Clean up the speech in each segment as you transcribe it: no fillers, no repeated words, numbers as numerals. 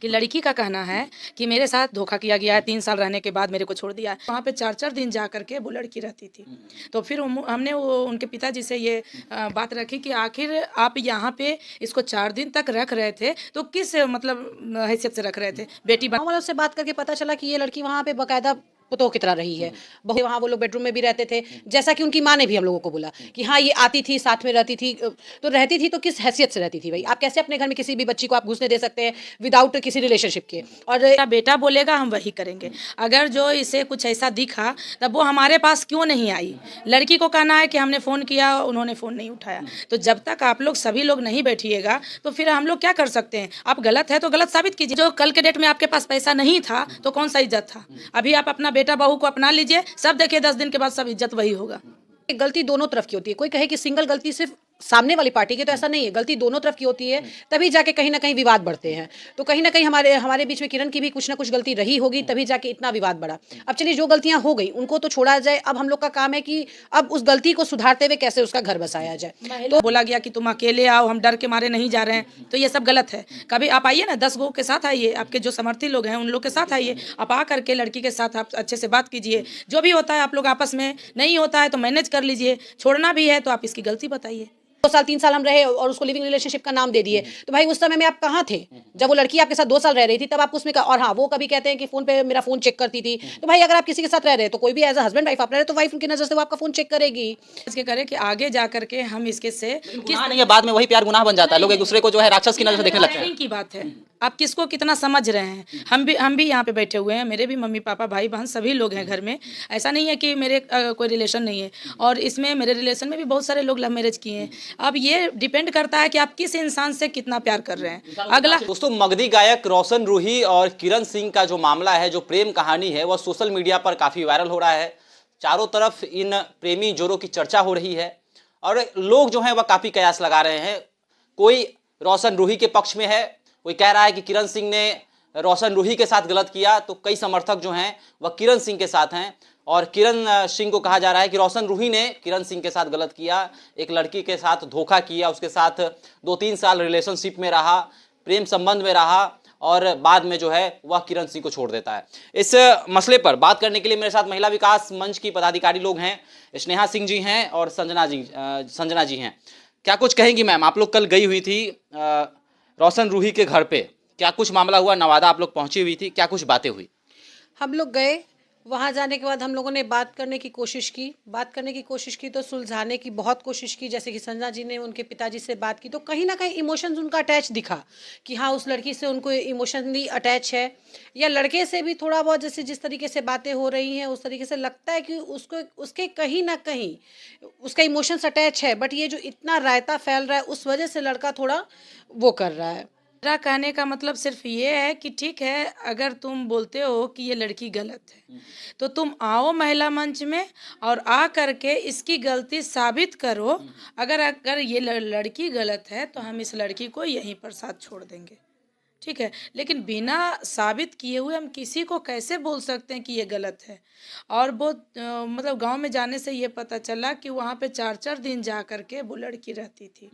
कि लड़की का कहना है कि मेरे साथ धोखा किया गया है, 3 साल रहने के बाद मेरे को छोड़ दिया है। वहाँ पे 4-4 दिन जा करके वो लड़की रहती थी। तो फिर हमने वो उनके पिताजी से ये बात रखी कि आखिर आप यहाँ पे इसको 4 दिन तक रख रहे थे तो किस मतलब हैसियत से रख रहे थे? बेटी गाँव वालों से बात करके पता चला कि ये लड़की वहाँ पे बकायदा पुतोह की तरह रही है। बहू वहाँ वो लोग बेडरूम में भी रहते थे, जैसा कि उनकी माँ ने भी हम लोगों को बोला कि हाँ ये आती थी, साथ में रहती थी। तो रहती थी तो किस हैसियत से रहती थी भाई? आप कैसे अपने घर में किसी भी बच्ची को आप घुसने दे सकते हैं विदाउट किसी रिलेशनशिप के? और मेरा बेटा बोलेगा हम वही करेंगे। अगर जो इसे कुछ ऐसा दिखा तब वो हमारे पास क्यों नहीं आई? लड़की को कहना है कि हमने फ़ोन किया, उन्होंने फ़ोन नहीं उठाया। तो जब तक आप लोग सभी लोग नहीं बैठिएगा तो फिर हम लोग क्या कर सकते हैं? आप गलत है तो गलत साबित कीजिए। जो कल के डेट में आपके पास पैसा नहीं था तो कौन सा इज्जत था? अभी आप अपना बेटा बहू को अपना लीजिए, सब देखिए 10 दिन के बाद सब इज्जत वही होगा। गलती दोनों तरफ की होती है। कोई कहे कि सिंगल गलती सिर्फ सामने वाली पार्टी की, तो ऐसा नहीं है। गलती दोनों तरफ की होती है, तभी जाके कहीं ना कहीं विवाद बढ़ते हैं। तो कहीं ना कहीं हमारे हमारे बीच में किरण की भी कुछ ना कुछ गलती रही होगी, तभी जाके इतना विवाद बढ़ा। अब चलिए, जो गलतियां हो गई उनको तो छोड़ा जाए। अब हम लोग का काम है कि अब उस गलती को सुधारते हुए कैसे उसका घर बसाया जाए। तो बोला गया कि तुम अकेले आओ, हम डर के मारे नहीं जा रहे हैं, तो ये सब गलत है। कभी आप आइए ना, 10 लोग के साथ आइए, आपके जो समर्थी लोग हैं उन लोग के साथ आइए। आप आ करके लड़की के साथ आप अच्छे से बात कीजिए। जो भी होता है आप लोग आपस में, नहीं होता है तो मैनेज कर लीजिए। छोड़ना भी है तो आप इसकी गलती बताइए। 2 साल 3 साल हम रहे और उसको लिविंग रिलेशनशिप का नाम दे दिए, तो भाई उस समय में आप कहाँ थे? जब वो लड़की आपके साथ 2 साल रह रही थी तब आप उसमें और हाँ, वो कभी कहते हैं कि फोन पे मेरा फोन चेक करती थी। तो भाई अगर आप किसी के साथ रह रहे हैं तो कोई भी एज अ हस्बैंड वाइफ आप रह रहे, तो वाइफ उनकी नजर से वो आपका फोन चेक करेगी। इसके करे कि आगे जा करके हम इसके से गुनाह नहीं है, बाद में वही प्यार गुनाह बन जाता है। लोग एक दूसरे को जो है राक्षस की नजर से देखने लगते हैं। की बात है, आप किसको कितना समझ रहे हैं। हम भी यहाँ पे बैठे हुए हैं, मेरे भी मम्मी पापा भाई बहन सभी लोग हैं घर में। ऐसा नहीं है कि मेरे कोई रिलेशन नहीं है, और इसमें मेरे रिलेशन में भी बहुत सारे लोग लव मैरिज किए हैं। अब ये डिपेंड करता है कि आप किस इंसान से कितना प्यार कर रहे हैं। अगला दोस्तों, मगधी गायक रोशन रूही और किरण सिंह का जो मामला है, जो प्रेम कहानी है, वह सोशल मीडिया पर काफी वायरल हो रहा है। चारों तरफ इन प्रेमी जोड़ों की चर्चा हो रही है और लोग जो हैं वह काफी कयास लगा रहे हैं। कोई रोशन रूही के पक्ष में है, कोई कह रहा है कि किरण सिंह ने रोशन रूही के साथ गलत किया, तो कई समर्थक जो हैं वह किरण सिंह के साथ हैं। और किरण सिंह को कहा जा रहा है कि रोशन रूही ने किरण सिंह के साथ गलत किया, एक लड़की के साथ धोखा किया, उसके साथ 2-3 साल रिलेशनशिप में रहा, प्रेम संबंध में रहा और बाद में जो है वह किरण सिंह को छोड़ देता है। इस मसले पर बात करने के लिए मेरे साथ महिला विकास मंच की पदाधिकारी लोग हैं, स्नेहा सिंह जी हैं और संजना जी हैं। क्या कुछ कहेंगी मैम? आप लोग कल गई हुई थी रोशन रूही के घर पे, क्या कुछ मामला हुआ? नवादा आप लोग पहुंची हुई थी, क्या कुछ बातें हुई? हम लोग गए, वहाँ जाने के बाद हम लोगों ने बात करने की कोशिश की तो सुलझाने की बहुत कोशिश की। जैसे कि संजना जी ने उनके पिताजी से बात की तो कहीं ना कहीं इमोशंस उनका अटैच दिखा कि हाँ, उस लड़की से उनको इमोशनली अटैच है, या लड़के से भी थोड़ा बहुत। जैसे जिस तरीके से बातें हो रही हैं उस तरीके से लगता है कि उसको उसके कहीं ना कहीं उसका इमोशंस अटैच है, बट ये जो इतना रायता फैल रहा है उस वजह से लड़का थोड़ा वो कर रहा है। मेरा कहने का मतलब सिर्फ ये है कि ठीक है, अगर तुम बोलते हो कि ये लड़की गलत है तो तुम आओ महिला मंच में और आ करके इसकी गलती साबित करो। अगर अगर ये लड़की गलत है तो हम इस लड़की को यहीं पर साथ छोड़ देंगे, ठीक है। लेकिन बिना साबित किए हुए हम किसी को कैसे बोल सकते हैं कि ये गलत है? और वो मतलब गांव में जाने से ये पता चला कि वहाँ पे 4-4 दिन जा करके वो लड़की रहती थी।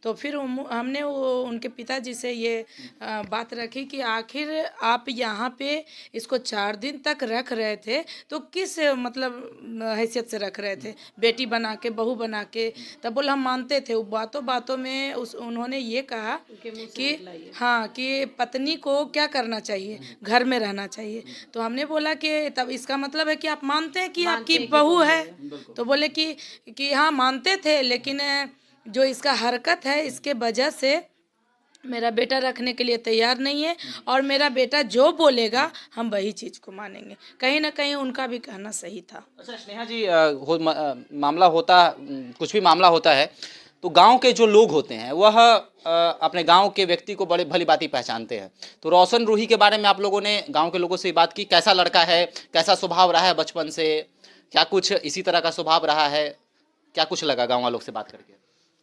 तो फिर हमने वो उनके पिताजी से ये बात रखी कि आखिर आप यहाँ पे इसको 4 दिन तक रख रहे थे तो किस मतलब हैसियत से रख रहे थे? बेटी बना के, बहू बना के? तब बोला हम मानते थे। वो बातों बातों में उन्होंने ये कहा कि हाँ, कि पत्नी को क्या करना चाहिए, घर में रहना चाहिए। तो हमने बोला कि तब इसका मतलब है कि आप मानते हैं कि आपकी बहू है? तो बोले कि हाँ मानते थे, लेकिन जो इसका हरकत है इसके वजह से मेरा बेटा रखने के लिए तैयार नहीं है, और मेरा बेटा जो बोलेगा हम वही चीज़ को मानेंगे। कहीं ना कहीं उनका भी कहना सही था। अच्छा स्नेहा जी, मामला होता, कुछ भी मामला होता है तो गांव के जो लोग होते हैं वह अपने गांव के व्यक्ति को बड़े भली भांति पहचानते हैं। तो रोशन रूही के बारे में आप लोगों ने गांव के लोगों से बात की? कैसा लड़का है, कैसा स्वभाव रहा है बचपन से? क्या कुछ इसी तरह का स्वभाव रहा है? क्या कुछ लगा गाँव वालों से बात करके?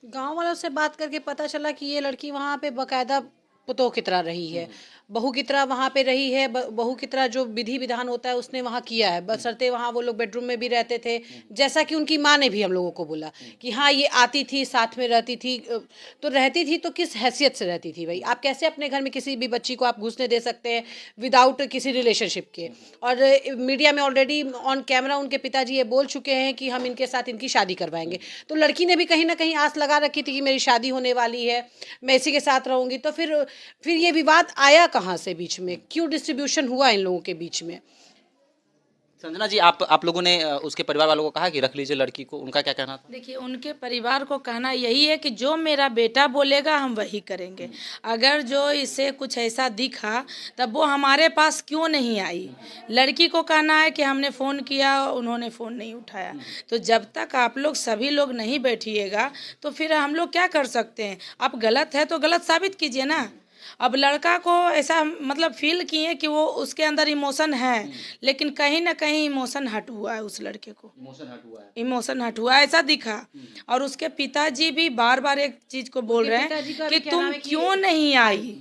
गांव वालों से बात करके पता चला कि ये लड़की वहाँ पे बकायदा पुतोह की तरह रही है। बहू की तरह वहाँ पे रही है, बहू की तरह जो विधि विधान होता है उसने वहाँ किया है, बशर्ते वहाँ वो लोग बेडरूम में भी रहते थे, जैसा कि उनकी माँ ने भी हम लोगों को बोला कि हाँ ये आती थी, साथ में रहती थी, तो रहती थी तो किस हैसियत से रहती थी भाई? आप कैसे अपने घर में किसी भी बच्ची को आप घुसने दे सकते हैं विदाउट किसी रिलेशनशिप के? और मीडिया में ऑलरेडी ऑन कैमरा उनके पिताजी ये बोल चुके हैं कि हम इनके साथ इनकी शादी करवाएंगे, तो लड़की ने भी कहीं ना कहीं आस लगा रखी थी कि मेरी शादी होने वाली है, मैं इसी के साथ रहूंगी। तो फिर ये विवाद आया कहाँ से बीच में? क्यों डिस्ट्रीब्यूशन हुआ इन लोगों के बीच में? संजना जी, आप लोगों ने उसके परिवार वालों को कहा कि रख लीजिए लड़की को, उनका क्या कहना था? देखिए, उनके परिवार को कहना यही है कि जो मेरा बेटा बोलेगा हम वही करेंगे। अगर जो इसे कुछ ऐसा दिखा तब वो हमारे पास क्यों नहीं आई। लड़की को कहना है कि हमने फ़ोन किया, उन्होंने फ़ोन नहीं उठाया। तो जब तक आप लोग सभी लोग नहीं बैठिएगा तो फिर हम लोग क्या कर सकते हैं? आप गलत है तो गलत साबित कीजिए ना। अब लड़का को ऐसा मतलब फील किए कि वो उसके अंदर इमोशन है, लेकिन कहीं ना कहीं इमोशन हट हुआ है, उस लड़के को इमोशन हट हुआ है, ऐसा दिखा। और उसके पिताजी भी बार बार एक चीज को बोल रहे हैं कि तुम क्यों नहीं आई।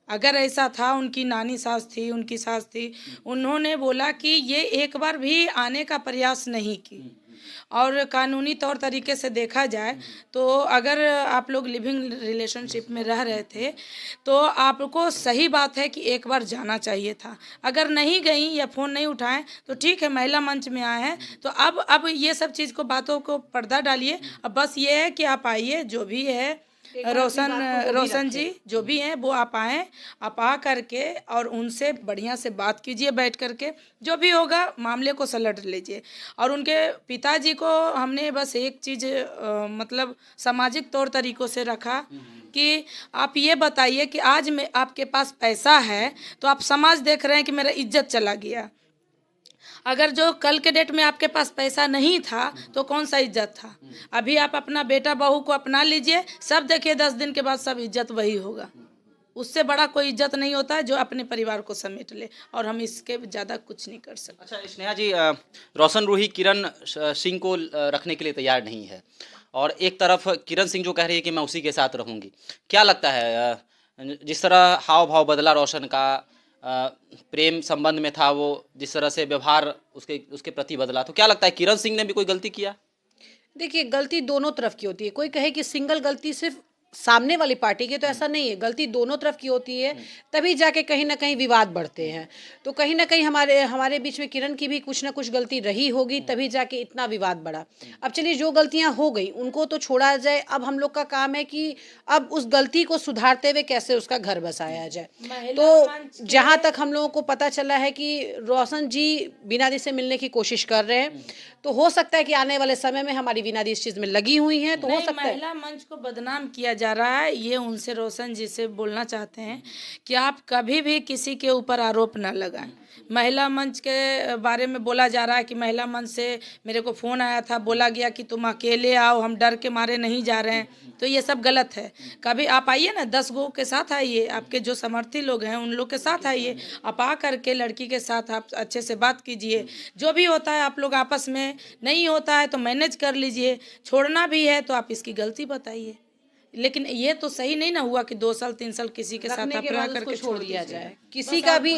अगर ऐसा था, उनकी नानी सास थी, उनकी सास थी, उन्होंने बोला कि ये एक बार भी आने का प्रयास नहीं की। और कानूनी तौर तरीके से देखा जाए तो अगर आप लोग लिविंग रिलेशनशिप में रह रहे थे तो आपको सही बात है कि एक बार जाना चाहिए था। अगर नहीं गई या फ़ोन नहीं उठाएं तो ठीक है, महिला मंच में आए हैं तो अब ये सब चीज़ को, बातों को पर्दा डालिए। अब बस ये है कि आप आइए, जो भी है रोशन जी जो भी हैं वो आप आएँ, आप आ करके और उनसे बढ़िया से बात कीजिए, बैठ करके जो भी होगा मामले को सलट लीजिए। और उनके पिताजी को हमने बस एक चीज़ मतलब सामाजिक तौर तरीकों से रखा कि आप ये बताइए कि आज में आपके पास पैसा है तो आप समाज देख रहे हैं कि मेरा इज्जत चला गया। अगर जो कल के डेट में आपके पास पैसा नहीं था तो कौन सा इज्जत था? अभी आप अपना बेटा बहू को अपना लीजिए, सब देखिए 10 दिन के बाद सब इज्जत वही होगा। उससे बड़ा कोई इज्जत नहीं होता है जो अपने परिवार को समेट ले, और हम इसके ज़्यादा कुछ नहीं कर सकते। अच्छा स्नेहा जी, रोशन रूही किरण सिंह को रखने के लिए तैयार नहीं है, और एक तरफ किरण सिंह जो कह रही है कि मैं उसी के साथ रहूँगी। क्या लगता है, जिस तरह हाव भाव बदला रोशन का, प्रेम संबंध में था वो, जिस तरह से व्यवहार उसके प्रति बदला, तो क्या लगता है किरण सिंह ने भी कोई गलती किया? देखिए, गलती दोनों तरफ की होती है। कोई कहे कि सिंगल गलती सिर्फ सामने वाली पार्टी की, तो ऐसा नहीं है, गलती दोनों तरफ की होती है, तभी जाके कहीं ना कहीं विवाद बढ़ते हैं। तो कहीं ना कहीं हमारे बीच में किरण की भी कुछ ना कुछ गलती रही होगी, तभी जाके इतना विवाद बढ़ा। अब चलिए, जो गलतियां हो गई उनको तो छोड़ा जाए, अब हम लोग का काम है कि अब उस गलती को सुधारते हुए कैसे उसका घर बसाया जाए। तो जहां तक हम लोगों को पता चला है कि रोशन जी बीना दी से मिलने की कोशिश कर रहे हैं, तो हो सकता है कि आने वाले समय में हमारी बीना दी इस चीज में लगी हुई है, तो हो सकता है। महिला मंच को बदनाम किया जा रहा है, ये उनसे रोशन जी से बोलना चाहते हैं कि आप कभी भी किसी के ऊपर आरोप न लगाएं। महिला मंच के बारे में बोला जा रहा है कि महिला मंच से मेरे को फ़ोन आया था, बोला गया कि तुम अकेले आओ, हम डर के मारे नहीं जा रहे हैं, तो ये सब गलत है। कभी आप आइए ना, 10 गो के साथ आइए, आपके जो समर्थी लोग हैं उन लोग के साथ आइए, आप आ करके लड़की के साथ आप अच्छे से बात कीजिए। जो भी होता है आप लोग आपस में, नहीं होता है तो मैनेज कर लीजिए, छोड़ना भी है तो आप इसकी गलती बताइए। लेकिन ये तो सही नहीं ना हुआ कि 2 साल 3 साल किसी के साथ आप रह करके छोड़ दिया जाए। किसी का भी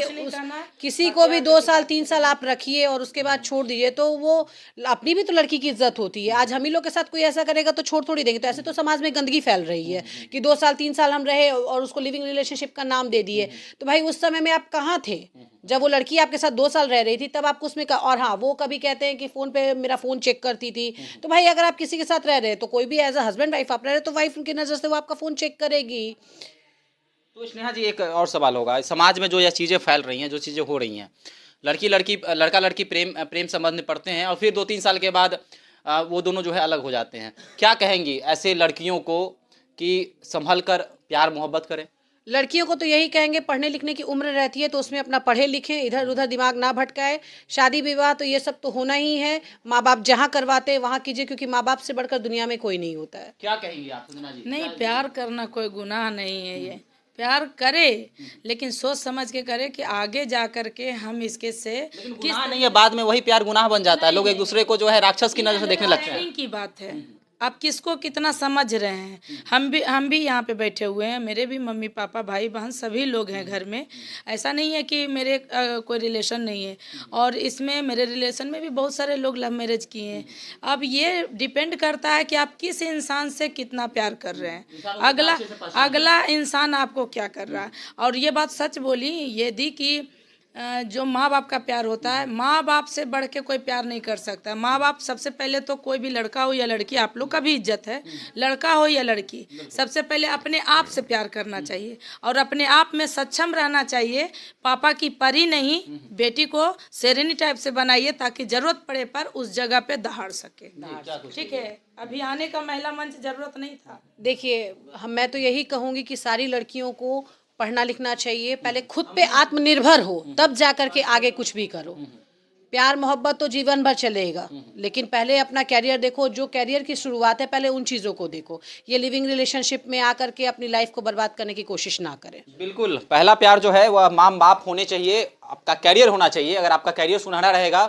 किसी को भी 2 साल 3 साल आप रखिए और उसके बाद छोड़ दीजिए, तो वो अपनी भी तो लड़की की इज्जत होती है। आज हम ही लोग के साथ कोई ऐसा करेगा तो छोड़ थोड़ी देंगे। तो ऐसे तो समाज में गंदगी फैल रही है कि 2 साल 3 साल हम रहे और उसको लिविंग रिलेशनशिप का नाम दे दिए। तो भाई उस समय में आप कहाँ थे जब वो लड़की आपके साथ 2 साल रह रही थी? तब आपको उसमें और हाँ, वो कभी कहते हैं कि फ़ोन पे मेरा फ़ोन चेक करती थी। तो भाई अगर आप किसी के साथ रह रहे हैं तो कोई भी एज अ हस्बैंड वाइफ आप रह रहे, तो वाइफ उनकी नज़र से वो आपका फ़ोन चेक करेगी। तो स्नेहा जी, एक और सवाल होगा, समाज में जो यह चीज़ें फैल रही हैं, जो चीज़ें हो रही हैं, लड़का लड़की प्रेम संबंध में पड़ते हैं और फिर 2-3 साल के बाद वो दोनों जो है अलग हो जाते हैं। क्या कहेंगी ऐसे लड़कियों को कि संभल कर प्यार मोहब्बत करें? लड़कियों को तो यही कहेंगे, पढ़ने लिखने की उम्र रहती है तो उसमें अपना पढ़े लिखें, इधर उधर दिमाग ना भटकाए। शादी विवाह तो ये सब तो होना ही है, माँ बाप जहाँ करवाते हैं वहाँ कीजिए, क्योंकि माँ बाप से बढ़कर दुनिया में कोई नहीं होता है। क्या कहेंगी आप संजना जी? नहीं, प्यार करना कोई गुनाह नहीं है। ये प्यार करे लेकिन सोच समझ के करे कि आगे जा करके हम इसके से गुनाह नहीं है, बाद में वही प्यार गुनाह बन जाता है। लोग एक दूसरे को जो है राक्षस की नजर से देखने लगते हैं। वायरिंग की बात है, आप किसको कितना समझ रहे हैं। हम भी यहाँ पे बैठे हुए हैं, मेरे भी मम्मी पापा भाई बहन सभी लोग हैं घर में। ऐसा नहीं है कि मेरे कोई रिलेशन नहीं है, और इसमें मेरे रिलेशन में भी बहुत सारे लोग लव मैरिज किए हैं। अब ये डिपेंड करता है कि आप किस इंसान से कितना प्यार कर रहे हैं, अगला इंसान आपको क्या कर रहा है। और ये बात सच बोली ये दी कि जो माँ बाप का प्यार होता है, माँ बाप से बढ़ के कोई प्यार नहीं कर सकता। माँ बाप सबसे पहले तो, कोई भी लड़का हो या लड़की, आप लोग का भी इज्जत है, लड़का हो या लड़की, सबसे पहले अपने आप से प्यार करना चाहिए और अपने आप में सक्षम रहना चाहिए। पापा की परी नहीं, बेटी को शेरनी टाइप से बनाइए ताकि जरूरत पड़े पर उस जगह पे दहाड़ सके। ठीक है, अभी आने का महिला मंच जरूरत नहीं था। देखिए, मैं तो यही कहूँगी कि सारी लड़कियों को पढ़ना लिखना चाहिए, पहले खुद पे आत्मनिर्भर हो, तब जा करके आगे कुछ भी करो। प्यार मोहब्बत तो जीवन भर चलेगा, लेकिन पहले अपना कैरियर देखो। जो कैरियर की शुरुआत है पहले उन चीज़ों को देखो। ये लिविंग रिलेशनशिप में आकर के अपनी लाइफ को बर्बाद करने की कोशिश ना करें। बिल्कुल, पहला प्यार जो है वह माँ बाप होने चाहिए, आपका कैरियर होना चाहिए। अगर आपका कैरियर सुनहरा रहेगा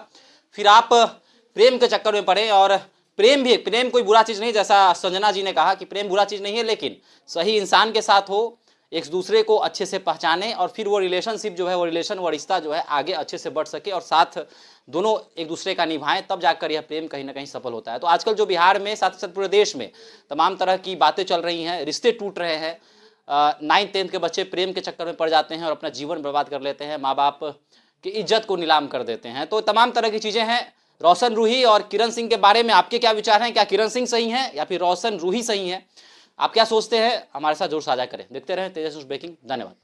फिर आप प्रेम के चक्कर में पड़े। और प्रेम कोई बुरा चीज़ नहीं, जैसा संजना जी ने कहा कि प्रेम बुरा चीज़ नहीं है, लेकिन सही इंसान के साथ हो, एक दूसरे को अच्छे से पहचाने और फिर वो रिलेशनशिप जो है, वो रिश्ता जो है आगे अच्छे से बढ़ सके और साथ दोनों एक दूसरे का निभाएं, तब जाकर यह प्रेम कहीं ना कहीं सफल होता है। तो आजकल जो बिहार में, साथ साथ पूरे देश में तमाम तरह की बातें चल रही हैं, रिश्ते टूट रहे हैं, 9th-10th के बच्चे प्रेम के चक्कर में पड़ जाते हैं और अपना जीवन बर्बाद कर लेते हैं, माँ बाप की इज्जत को नीलाम कर देते हैं। तो तमाम तरह की चीज़ें हैं। रोशन रूही और किरण सिंह के बारे में आपके क्या विचार हैं? क्या किरण सिंह सही हैं या फिर रोशन रूही सही हैं? आप क्या सोचते हैं? हमारे साथ जरूर साझा करें। देखते रहें तेजस न्यूज़ ब्रेकिंग। धन्यवाद।